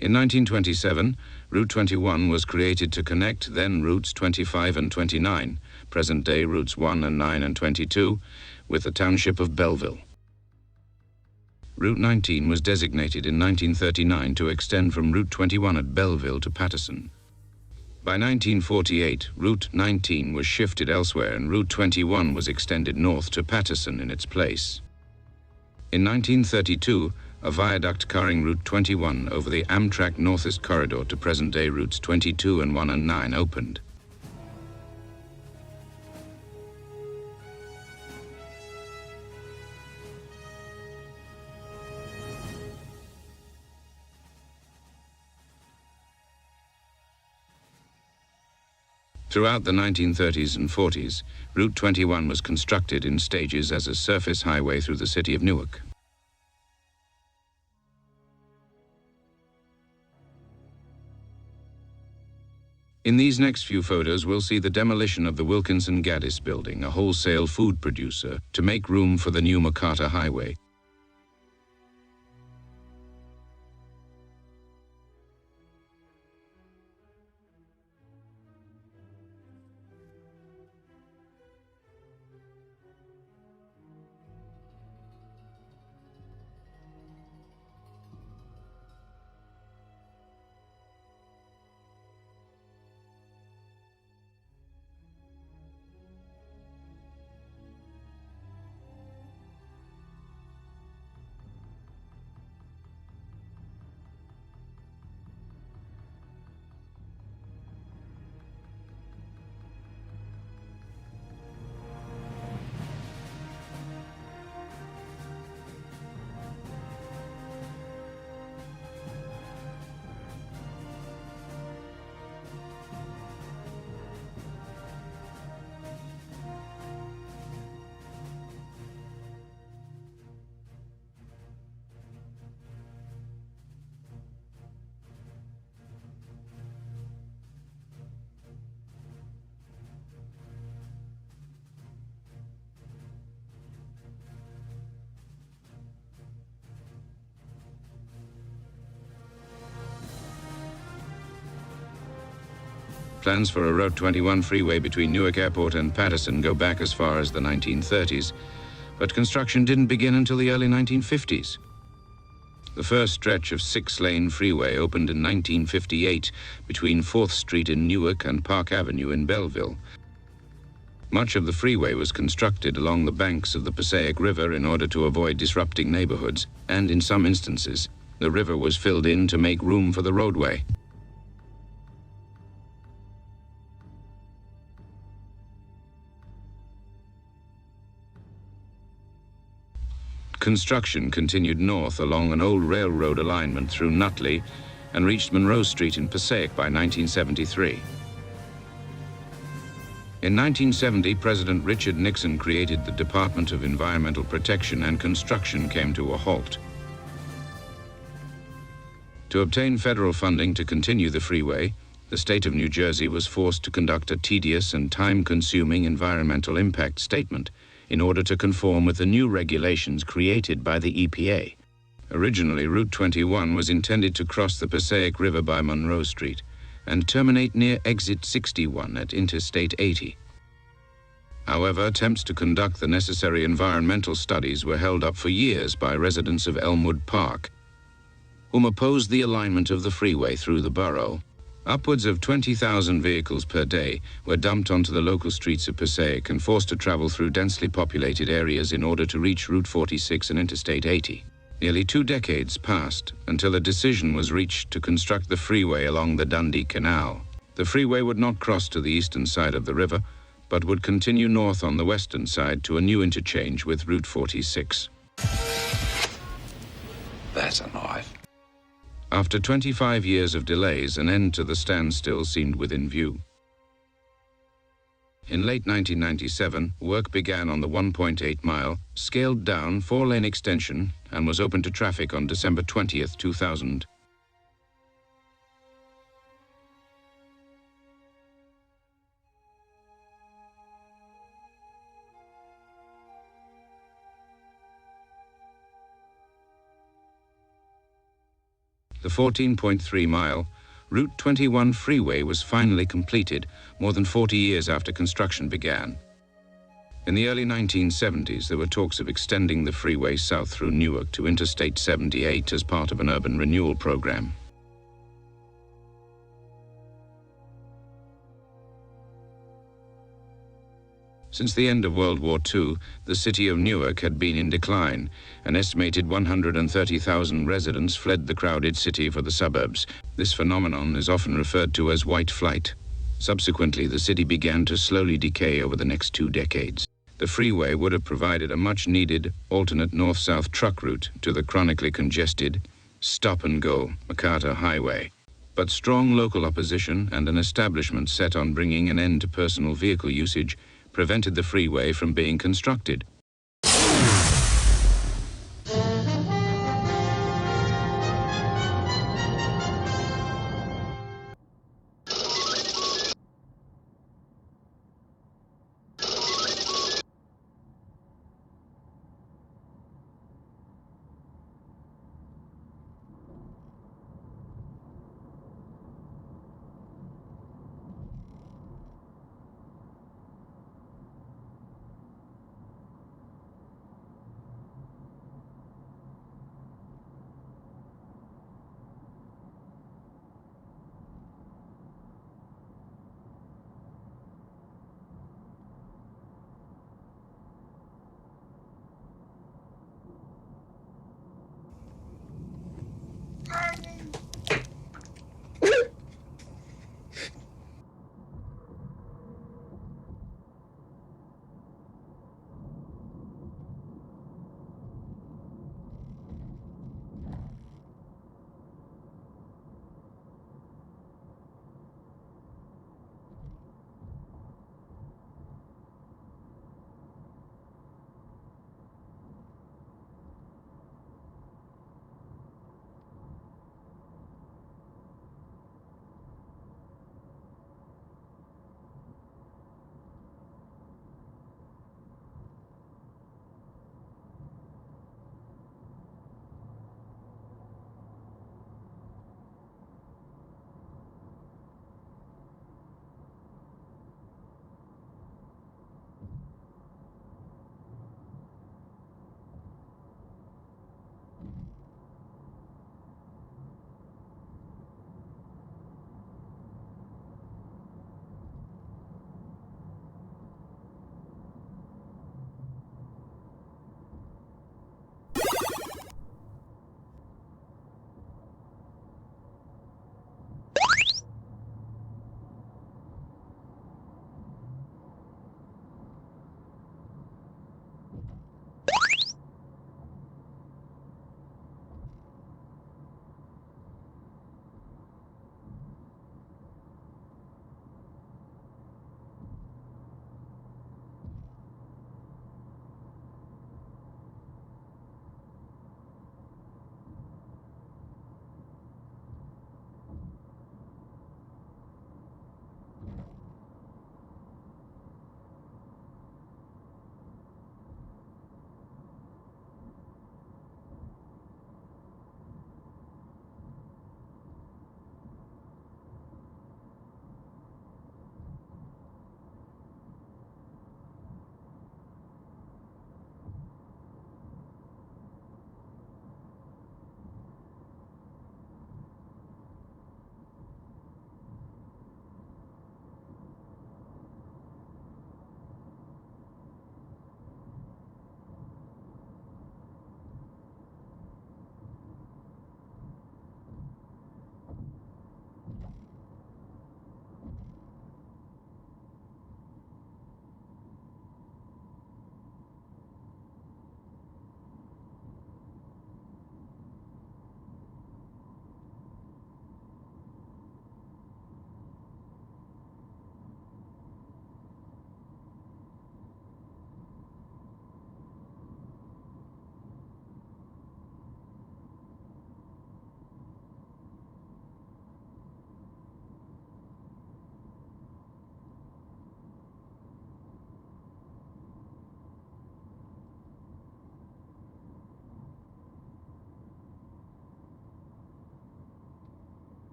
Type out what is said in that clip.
In 1927, Route 21 was created to connect then routes 25 and 29, present-day routes 1 and 9 and 22, with the township of Belleville. Route 19 was designated in 1939 to extend from Route 21 at Belleville to Paterson. By 1948, Route 19 was shifted elsewhere and Route 21 was extended north to Paterson in its place. In 1932, a viaduct carrying Route 21 over the Amtrak Northeast Corridor to present-day routes 22 and 1 and 9 opened. Throughout the 1930s and 40s, Route 21 was constructed in stages as a surface highway through the city of Newark. In these next few photos, we'll see the demolition of the Wilkinson-Gaddis building, a wholesale food producer, to make room for the new McCarter Highway. Plans for a Route 21 freeway between Newark Airport and Paterson go back as far as the 1930s, but construction didn't begin until the early 1950s. The first stretch of 6-lane freeway opened in 1958 between 4th Street in Newark and Park Avenue in Belleville. Much of the freeway was constructed along the banks of the Passaic River in order to avoid disrupting neighborhoods, and in some instances, the river was filled in to make room for the roadway. Construction continued north along an old railroad alignment through Nutley and reached Monroe Street in Passaic by 1973. In 1970, President Richard Nixon created the Department of Environmental Protection, and construction came to a halt. To obtain federal funding to continue the freeway, the state of New Jersey was forced to conduct a tedious and time-consuming environmental impact statement in order to conform with the new regulations created by the EPA. Originally, Route 21 was intended to cross the Passaic River by Monroe Street and terminate near Exit 61 at Interstate 80. However, attempts to conduct the necessary environmental studies were held up for years by residents of Elmwood Park, whom opposed the alignment of the freeway through the borough. Upwards of 20,000 vehicles per day were dumped onto the local streets of Passaic and forced to travel through densely populated areas in order to reach Route 46 and Interstate 80. Nearly 2 decades passed until a decision was reached to construct the freeway along the Dundee Canal. The freeway would not cross to the eastern side of the river, but would continue north on the western side to a new interchange with Route 46. That's a knife. After 25 years of delays, an end to the standstill seemed within view. In late 1997, work began on the 1.8-mile, scaled-down 4-lane extension and was open to traffic on December 20th, 2000. The 14.3-mile Route 21 freeway was finally completed more than 40 years after construction began. In the early 1970s, there were talks of extending the freeway south through Newark to Interstate 78 as part of an urban renewal program. Since the end of World War II, the city of Newark had been in decline. An estimated 130,000 residents fled the crowded city for the suburbs. This phenomenon is often referred to as white flight. Subsequently, the city began to slowly decay over the next 2 decades. The freeway would have provided a much-needed alternate north-south truck route to the chronically congested stop-and-go MacArthur Highway. But strong local opposition and an establishment set on bringing an end to personal vehicle usage prevented the freeway from being constructed.